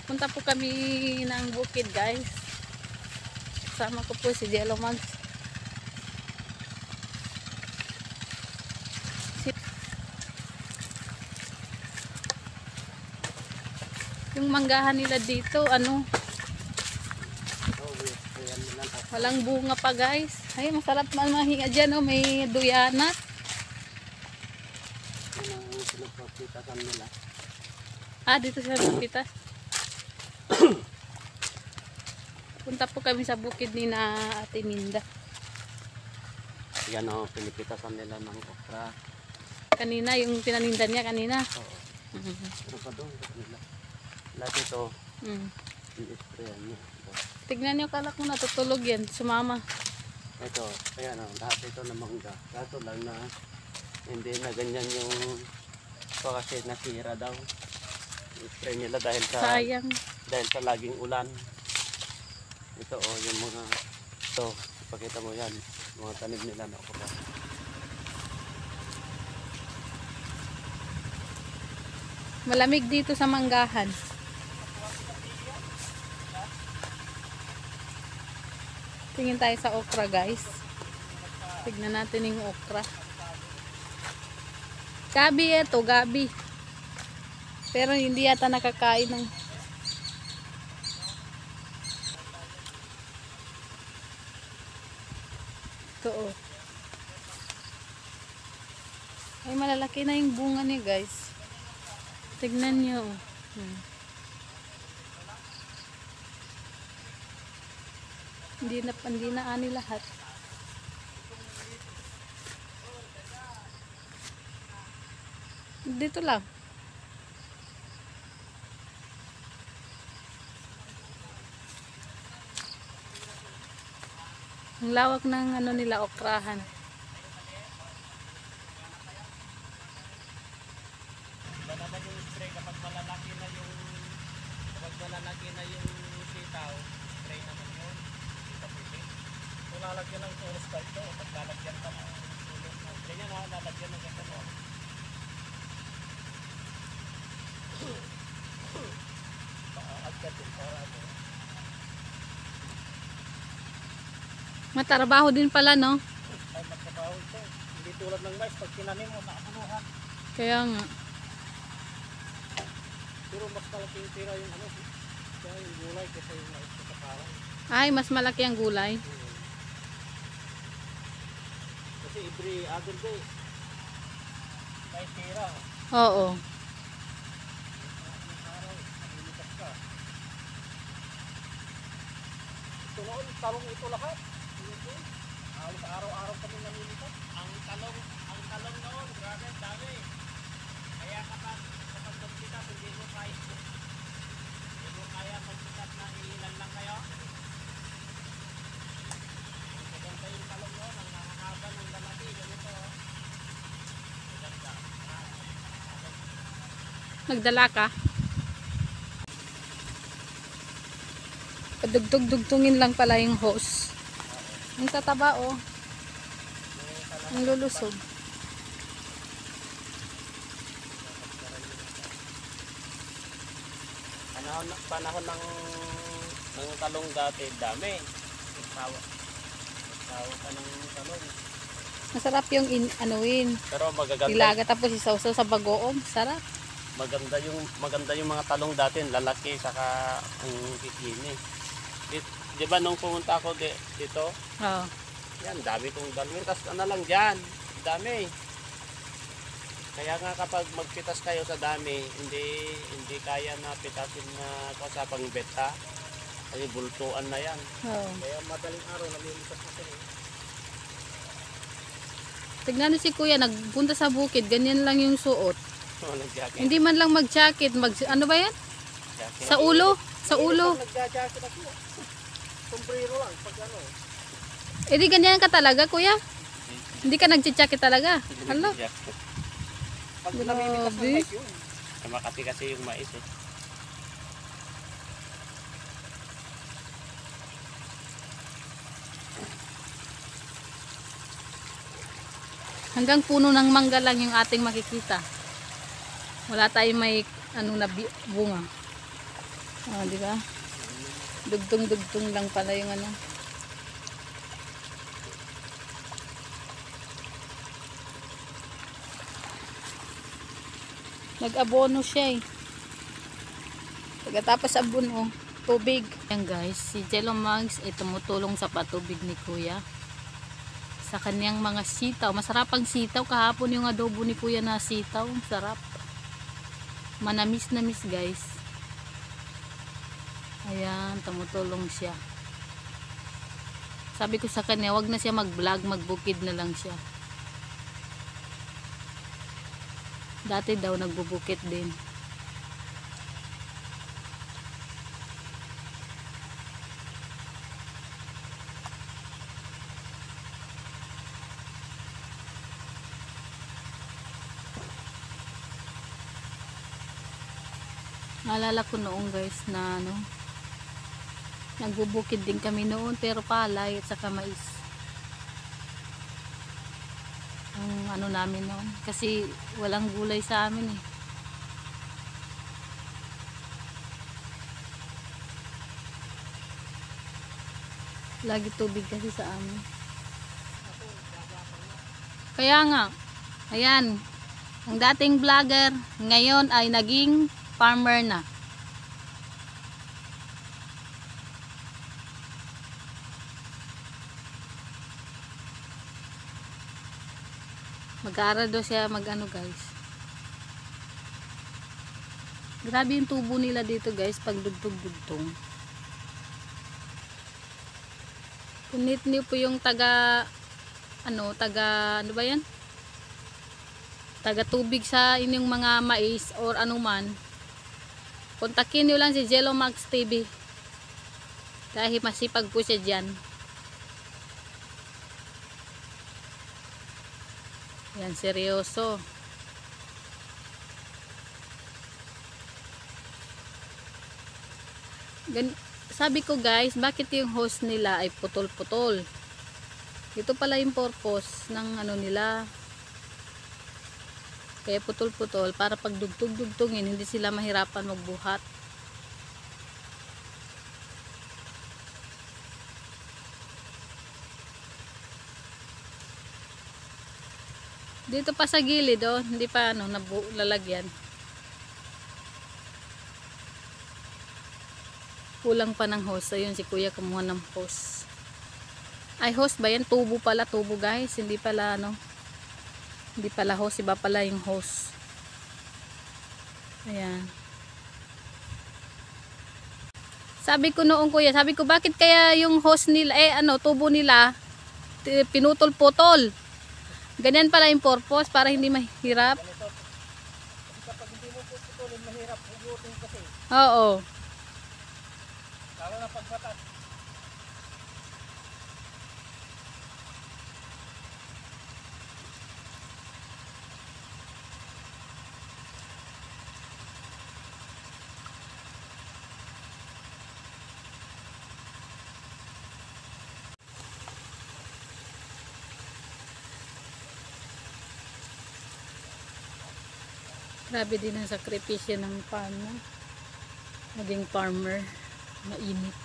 Punta po kami ng bukid, guys. Kasama ko po si Jello Mags. Yung manggahan nila dito, walang bunga pa, guys. Ay, masarap man mahinga dyan, oh. May duyana. Dito sa pitas. Punta po kami sa bukid ni na Ate Minda. Yan o, pinipitasan nila ng okra. Kanina, yung pinaninda niya kanina. Oo. Ano pa doon? Lahat ito, in-sprayan niya. Tignan niyo, kalak mo natutulog yan. Sumama. Ito, ayan o, lahat ito na mangga. Kaso lang na, hindi na ganyan yung kasi nasira daw. I-spray nila dahil sa Sayang. dahil sa laging ulan. Ito o, yung mga ito, ipakita mo yan, mga tanim nila na okra. Malamig dito sa manggahan. Tingin tayo sa okra, guys. Tignan natin yung okra. Gabi ito, gabi. Pero hindi yata nakakain ng... Ito, oh. Ay, malalaki na yung bunga niya, guys. Tignan nyo. Hindi na ani lahat. Dito lang. Ang lawak ng nila, okrahan. Banaban yung spray kapag malalaki na yung sitaw, spray naman yun. Kung lalagyan ng tulos ka ito, pag lalagyan ka ng tulos, ganyan ha, lalagyan ng ganyan. Paagkat yun para ano. Matrabaho din pala, no? Ay, magtrabaho ito. Hindi tulad ng mais, pag tinanim mo, nakapuluhan. Kaya nga. Pero mas malaki yung tira yung kaya yung gulay kaysa yung mais sa parang. Ay, mas malaki ang gulay. Kasi every other day, may tira. Oo. Ito noon, talong ito lahat. Halos araw-araw kami namimitas. Ang talong noon, grabe, dami. Kaya kapag magpitas, hindi mo kaya magpitas na ilan lang kayo. Maganda yung talong noon, ang nakahaba ng lalaki, ganito. Maganda. Nagdala ka? Padugtog-dugtungin lang pala yung hose. Ang tataba, oh. Ang lulusog. Panahon ng talong dati, dami. Nagsawa ka ng talong. Masarap yung Pero magaganda. ilaga tapos isawsaw sa bagoong. Sarap. Maganda yung mga talong dati, lalaki saka ang kikini. Di ba nung pumunta ako dito? Oo. Yan, dami kong dalawin. Tapos lang dyan, dami. Kaya nga kapag magpitas kayo sa dami, hindi kaya na pitasin na sa pangbeta. Kasi bultuan na yan. Oo. Kaya madaling araw, namimitas na sila. Tignan niyo si Kuya, nagpunta sa bukid, ganyan lang yung suot. Walang jacket. Hindi man lang mag-jacket, ano ba yan? Jacket. Sa ulo? Sa ulo. Nagja-jacket ako. Sombrero lang, pag ano. Eh di ganyan ka talaga, Kuya? Hindi ka nag-jacket talaga? Hala. Pag namimitas ng Grabe. mais yun. Makati kasi yung mais eh. Hanggang puno ng mangga lang yung ating makikita. Wala tayong may bunga. Oh, di ba? Dugtong-dugtong lang pala yung ano. Nag-abono siya eh. Pagkatapos abono, tubig. Yan guys, si Jello Mags ay tumutulong sa patubig ni Kuya. Sa kanyang mga sitaw. Masarap ang sitaw. Kahapon yung adobo ni Kuya na sitaw. Sarap. Manamis-namis guys. Ayan, tumutulong siya. Sabi ko sa kanya, wag na siya mag-vlog, magbukid na lang siya. Dati daw nagbubukit din. Naalala ko noon guys na ano, nagbubukid din kami noon pero palay at saka mais. Ang ano namin noon kasi walang gulay sa amin eh. Lagi tubig kasi sa amin. Kaya nga, ayan, ang dating vlogger ngayon ay naging farmer na. Mag-aaral daw siya mag-ano guys. Grabe yung tubo nila dito guys pag dugtong-dugtong. Kunit niyo po yung taga ano ba yan? Taga tubig sa inyong mga mais or anuman. Kontakin niyo lang si Jello Mags TV. Dahil masipag po siya dyan. Yan, seryoso. Sabi ko guys, bakit yung hose nila ay putol-putol? Ito pala yung purpose ng ano nila. Kaya putol-putol para pag dugtog-dugtongin hindi sila mahirapan magbuhat. Dito pa sa gilid oh, hindi pa ano lalagyan. Kulang pa ng hose. Ayun si Kuya kumuha ng hose. Ay hose ba yan? Tubo pala, tubo guys. Hindi pala ano. Hindi pala hose, iba pala yung hose. Ayan. Sabi ko noong Kuya, sabi ko bakit kaya yung hose nila tubo nila pinutol-putol. Ganyan pala yung purpose para hindi mahirap. Kapag hindi mo putulin, mahirap hugutin kasi. Oo. Lalo na pagbatas. Grabe din ang sakripisyo ng farmer. Maging farmer. Mainit.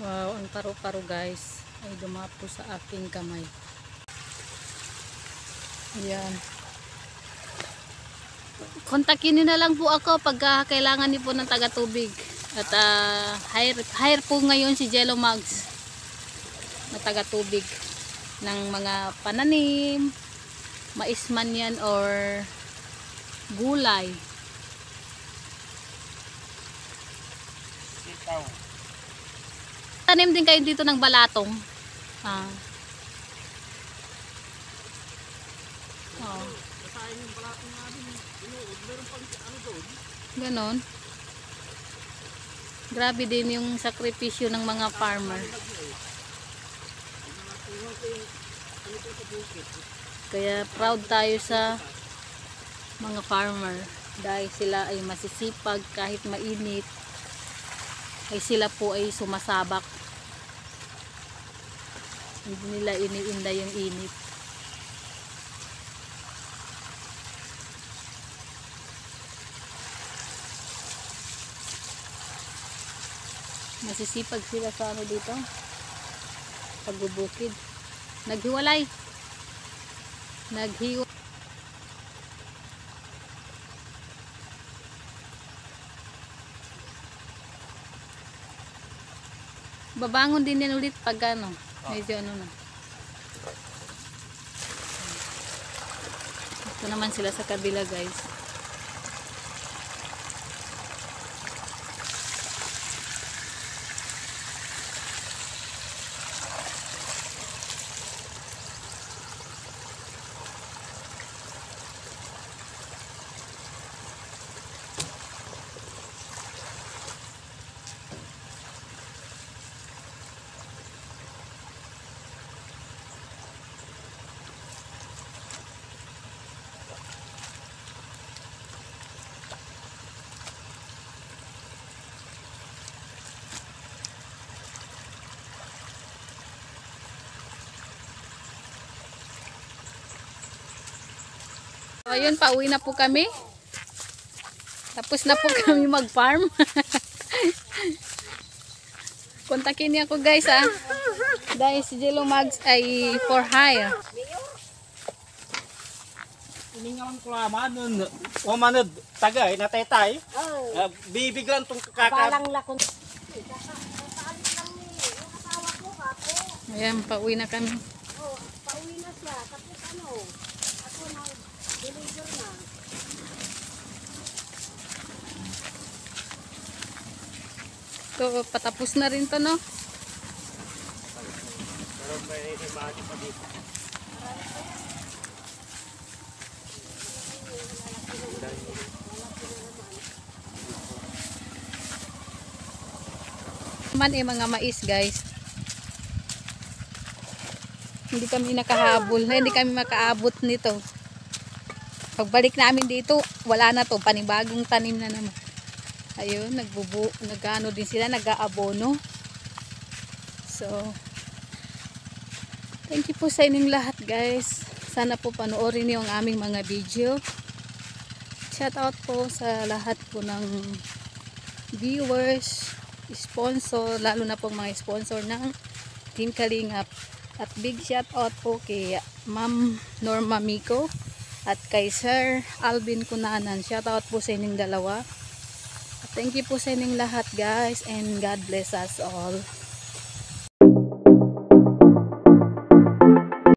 Wow, ang paru-paro guys ay dumapo sa aking kamay. Ayan. Kontakin niyo na lang po ako pag kailangan niyo po ng taga-tubig. At hire po ngayon si Jello Mags na taga-tubig ng mga pananim, mais man yan or gulay. Sitaw. Tanim din kayo dito ng balatong. Oh. Ganon. Grabe din yung sakripisyo ng mga farmer. Kaya proud tayo sa mga farmer dahil sila ay masisipag kahit mainit ay sila po ay sumasabak, hindi nila iniinda yung init. Masisipag sila sa ano dito. Pagbubukid. Naghiwalay. Babangon din yan ulit pag ano. Medyo ano na. Ito naman sila sa kabila, guys. So, ayun, pauwi na po kami. Tapos na po kami mag-farm. Kontakin niyo ako, guys, ah. Dahil si Jello Mags ay for hire. Ini nga lang kulaman nun. O manod, tagay, natetay. Bibiglan tong kakab. Ayan, pauwi na kami. Pauwi na siya. Tapos ano, ako nag-deliver na. So, patapos na rin to, no? Pero may himati pa dito. Naman mga mais, guys. Hindi kami nakahabol. Hindi kami makaabot nito. Pagbalik namin dito, wala na to. Panibagong tanim na naman. Ayun, nag-ano din sila, nag-aabono. So, thank you po sa inyong lahat, guys. Sana po panoorin niyo ang aming mga video. Shout out po sa lahat po ng viewers, sponsor, lalo na po mga sponsor ng Team Kalingap. At big shout out po kay Ma'am Norma Miko at kay Sir Alvin Cunanan. Shout out po sa inyong dalawa. Thank you po sa inyong lahat, guys, and God bless us all.